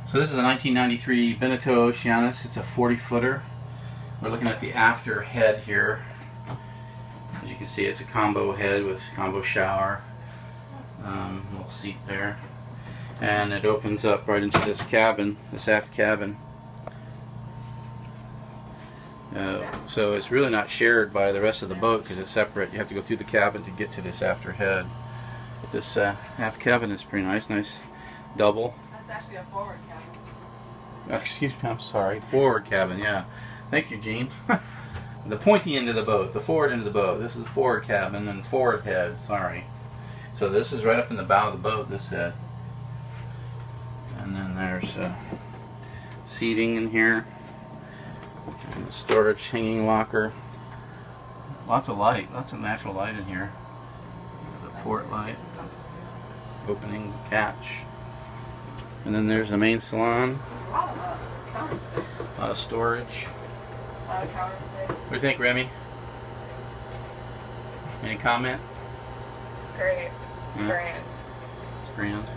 So this is a 1993 Beneteau Oceanus. It's a 40-footer. We're looking at the after head here. As you can see, it's a combo head with combo shower. Little seat there. And it opens up right into this cabin, this aft cabin. So it's really not shared by the rest of the boat because it's separate. You have to go through the cabin to get to this after head. But this aft cabin is pretty nice. Nice double. That's actually a forward cabin. Excuse me, I'm sorry. Forward cabin, yeah. Thank you, Gene. The pointy end of the boat, the forward end of the boat. This is the forward cabin and forward head, sorry. So this is right up in the bow of the boat, this head. And then there's seating in here. And the storage hanging locker. Lots of light, lots of natural light in here. There's a port light. Opening catch. And then there's the main salon. A lot of counter space. A lot of storage. A lot of counter space. What do you think, Remy? Any comment? It's great. It's grand. It's grand.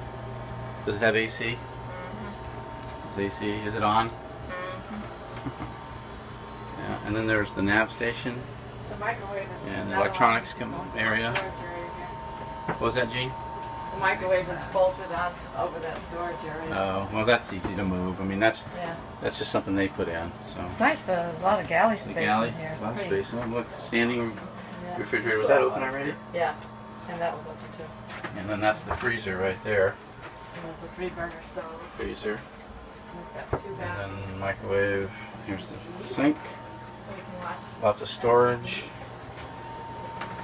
Does it have AC? Mm-hmm. Is AC? Is it on? Mm-hmm. Yeah. And then there's the nav station. The microwave is And the electronics area. What was that, Gene? The microwave is bolted on over that storage area. Oh, well, that's easy to move. I mean, that's just something they put in. So. It's nice. There's a lot of galley space The galley, in here. It's a lot of pretty. space. Oh, look, standing Yeah. refrigerator. Was that open already? Yeah, and that was open too. And then that's the freezer right there. And there's a 3-burner stove. Freezer. We've got 2 baths. And then microwave. Here's the sink. So we can watch. Lots of storage.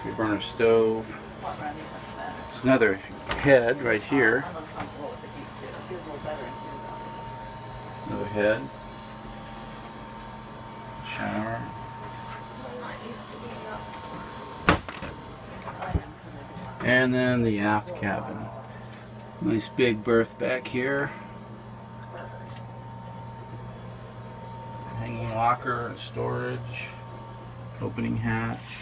3-burner stove. What running with that. There's another head right here. I'm uncomfortable with the heat too. It feels a little better in here Another head. Shower. though. I'm not used to being upstairs. I am, 'cause I do want And then the aft cabin. Nice big berth back here. Hanging locker and storage. Opening hatch.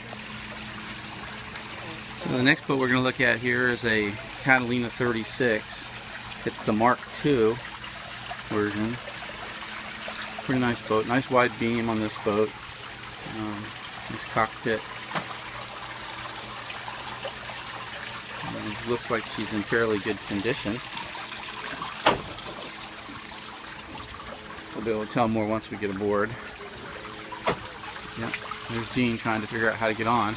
So the next boat we're going to look at here is a Catalina 36. It's the Mark II version. Pretty nice boat. Nice wide beam on this boat. Nice cockpit. It looks like she's in fairly good condition. We'll be able to tell more once we get aboard. Yep. There's Gene trying to figure out how to get on.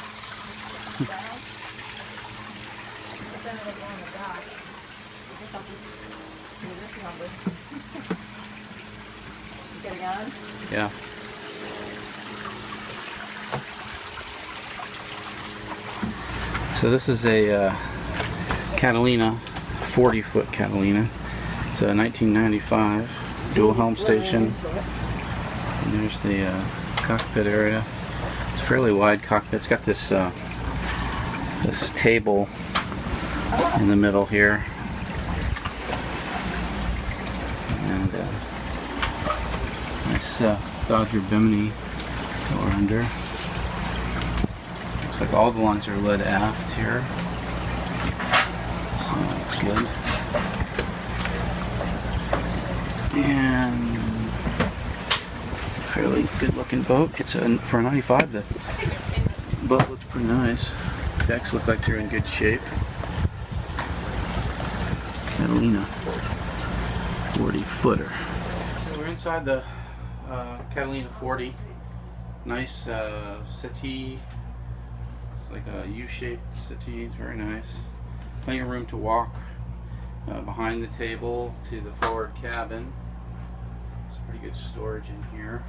Getting on? Yeah. So this is a Catalina, 40-foot Catalina. It's a 1995 dual helm station. And there's the cockpit area. It's a fairly wide cockpit. It's got this this table in the middle here. And nice Dodger Bimini door under. Looks like all the lines are led aft here. So that's good. And fairly good looking boat. It's for a 95, the boat looks pretty nice. Decks look like they're in good shape. Catalina 40-footer. So we're inside the Catalina 40. Nice settee. It's like a U-shaped settee. It's very nice. Plenty of room to walk behind the table to the forward cabin. It's pretty good storage in here.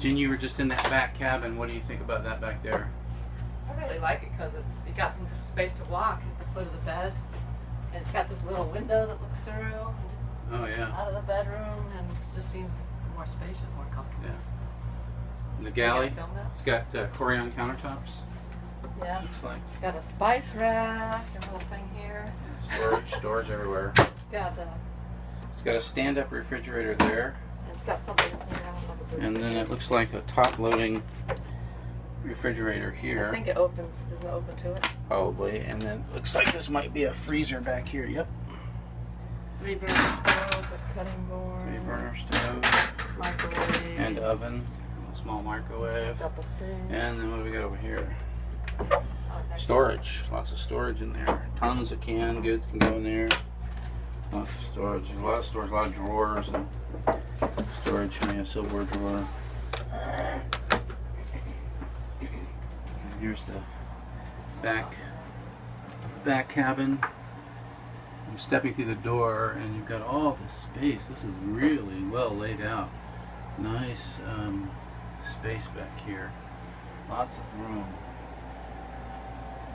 Jen, you were just in that back cabin. What do you think about that back there? I really like it because you got some space to walk at the foot of the bed. And it's got this little window that looks through Oh yeah. out of the bedroom, and it just seems more spacious, more comfortable. Yeah. And the galley. You gotta film that? It's got Corian countertops. Yes. Looks like. It's got a spice rack and a little thing here. Storage everywhere. It's Got a stand-up refrigerator there. it's got something in here. I don't know if it's And then it looks like a top-loading refrigerator here. I think it opens. Does it open to it? Probably. And then looks like this might be a freezer back here. Yep. 3-burner stove with cutting board. 3-burner stove. Microwave. And oven. A small microwave. Double sink. And then what do we got over here? Oh, Storage. Lots of storage in there. Tons of canned goods can go in there. Lots of storage. There's a lot of storage, a lot of drawers and storage. I mean, a silverware drawer. And here's the back cabin. I'm stepping through the door and you've got all this space. This is really well laid out. Nice space back here. Lots of room.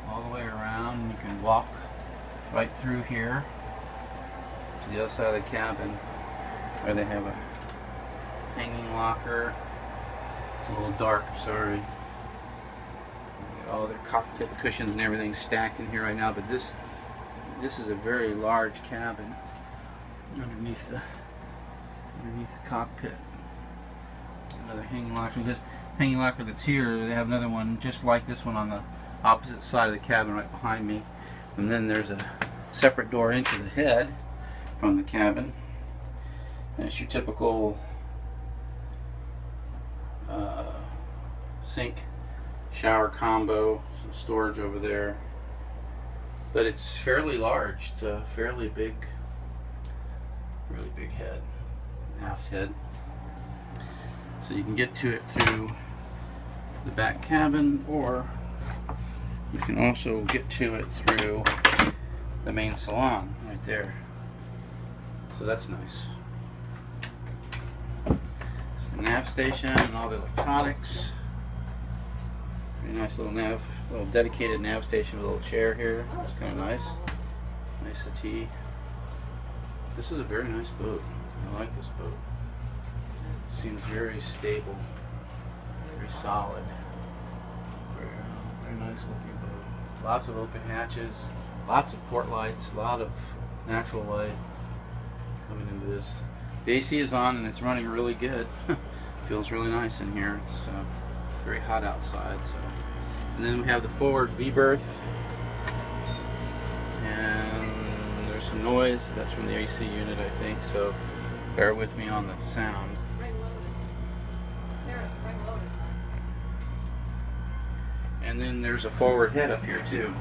All the way around. You can walk right through here to the other side of the cabin where they have a hanging locker. It's a little dark, I'm sorry. All their cockpit cushions and everything stacked in here right now, but this is a very large cabin underneath the cockpit. Another hanging locker. This hanging locker that's here, they have another one just like this one on the opposite side of the cabin right behind me. And then there's a separate door into the head from the cabin. And it's your typical sink shower combo, some storage over there. But it's fairly large. It's a fairly big, really big head, aft head. So you can get to it through the back cabin, or you can also get to it through the main salon right there. So that's nice. It's the nav station and all the electronics. Pretty nice little dedicated nav station with a little chair here. It's kind of nice. Nice settee. This is a very nice boat. I like this boat. It seems very stable, very solid. Very nice looking boat. Lots of open hatches, lots of port lights, a lot of natural light coming into this. The AC is on and it's running really good. Feels really nice in here. It's very hot outside. So, and then we have the forward V-berth, and there's some noise. That's from the AC unit, I think. So bear with me on the sound. And then there's a forward head up here too.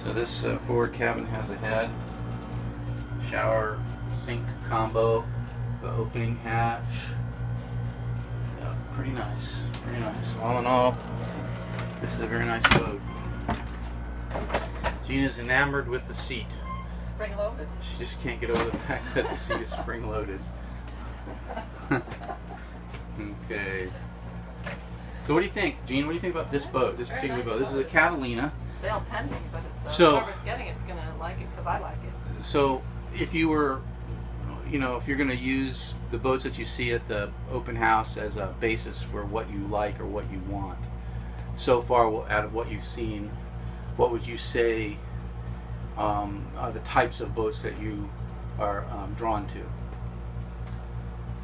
So this forward cabin has a head, shower, sink combo, the opening hatch. Yeah, pretty nice, pretty nice. All in all, this is a very nice boat. Gina's enamored with the seat. Spring loaded. She just can't get over the fact that the seat is spring loaded. Okay. So what do you think, Gene? What do you think about this boat, this particular boat? This is a Catalina. Sale pending, but whoever's getting it's going to like it because I like it. So if you were, if you're going to use the boats that you see at the open house as a basis for what you like or what you want, so far out of what you've seen, what would you say are the types of boats that you are drawn to?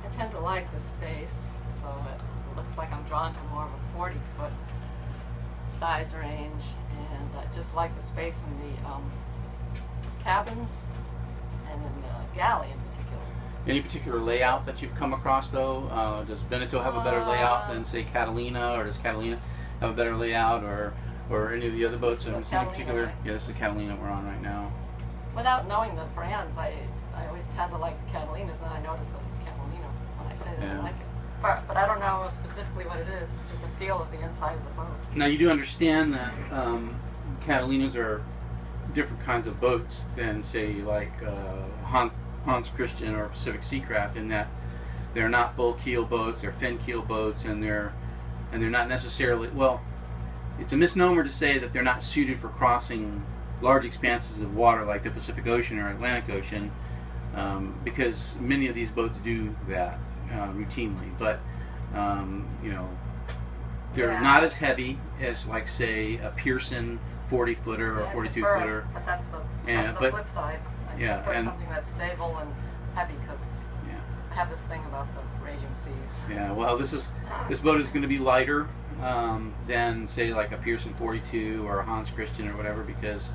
I tend to like the space, so it looks like I'm drawn to more of a 40-foot size range, and I just like the space in the cabins and in the galley in particular. Any particular layout that you've come across though? Does Beneteau have a better layout than say Catalina, or does Catalina have a better layout, or any of the other boats? In particular, right? Yeah, this is the Catalina we're on right now. Without knowing the brands, I always tend to like the Catalinas, and then I notice that it's a Catalina when I say that I like it. But I don't know specifically what it is. It's just a feel of the inside of the boat. Now you do understand that Catalinas are different kinds of boats than say like Hans Christian or Pacific Seacraft, in that they're not full keel boats, they're fin keel boats, and they're not necessarily, well, it's a misnomer to say that they're not suited for crossing large expanses of water like the Pacific Ocean or Atlantic Ocean, because many of these boats do that routinely, but they're not as heavy as, like, say, a Pearson 40-footer or 42-footer. But that's the flip side. I prefer something that's stable and heavy, because I have this thing about the raging seas. Yeah, well, this boat is going to be lighter than, say, like a Pearson 42 or a Hans Christian or whatever, because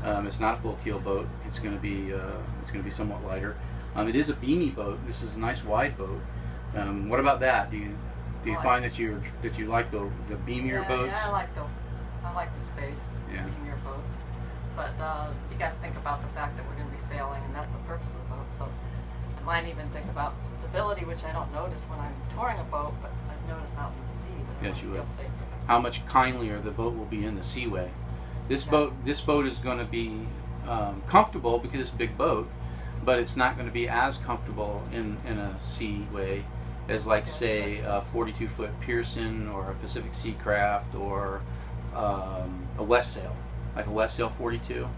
It's not a full keel boat. It's going to be somewhat lighter. It is a beamy boat. This is a nice wide boat. What about that? Do you find that you like the beamier boats? Yeah, I like the space, the beamier boats. But you got to think about the fact that we're going to be sailing, and that's the purpose of the boat. So I might even think about stability, which I don't notice when I'm touring a boat, but I notice out in the sea that Yes, you feel will. safer. How much kindlier the boat will be in the seaway. This boat is going to be comfortable because it's a big boat, but it's not going to be as comfortable in a seaway as, like, say, a 42-foot Pearson or a Pacific Seacraft or a West Sail, like a West Sail 42.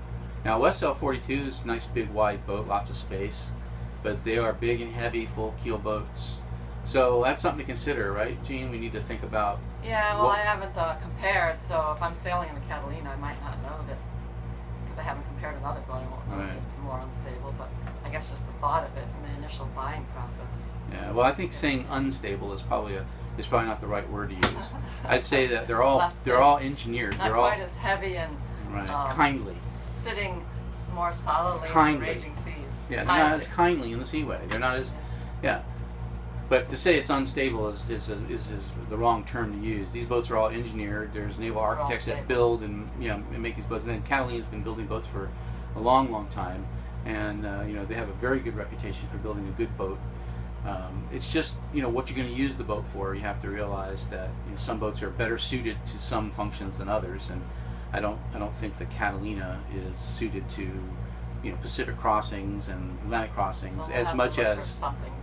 Now, a West Sail 42 is a nice big wide boat, lots of space, but they are big and heavy full keel boats. So that's something to consider, right, Gene? We need to think about. Yeah, well, I haven't compared, so if I'm sailing in a Catalina, I might not know that, because I haven't compared another boat, I won't know that it's more unstable, but I guess just the thought of it in the initial buying process. Yeah, well, I think saying unstable is probably not the right word to use. I'd say that they're all engineered. Not they're quite all as heavy and kindly. Sitting more solidly in the raging seas. Yeah, they're not as kindly in the seaway. They're not as But to say it's unstable is the wrong term to use. These boats are all engineered. There's naval architects that build and make these boats. And then Catalina's been building boats for a long, long time, and they have a very good reputation for building a good boat. It's just what you're going to use the boat for. You have to realize that some boats are better suited to some functions than others, and I don't think the Catalina is suited to Pacific crossings and Atlantic crossings So as much as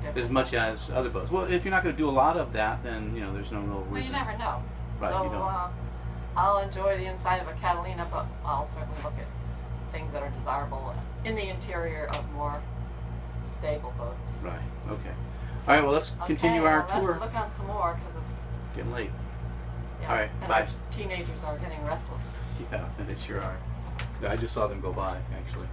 different. other boats. Well, if you're not going to do a lot of that, then there's no real reason. Well, you never know. Right, so you don't. I'll enjoy the inside of a Catalina, but I'll certainly look at things that are desirable in the interior of more stable boats. Right. Okay. All right. Well, let's continue our tour. Let's look on some more because it's Getting late. yeah, All right. and Bye. our teenagers are getting restless. Yeah, they sure are. I just saw them go by, actually.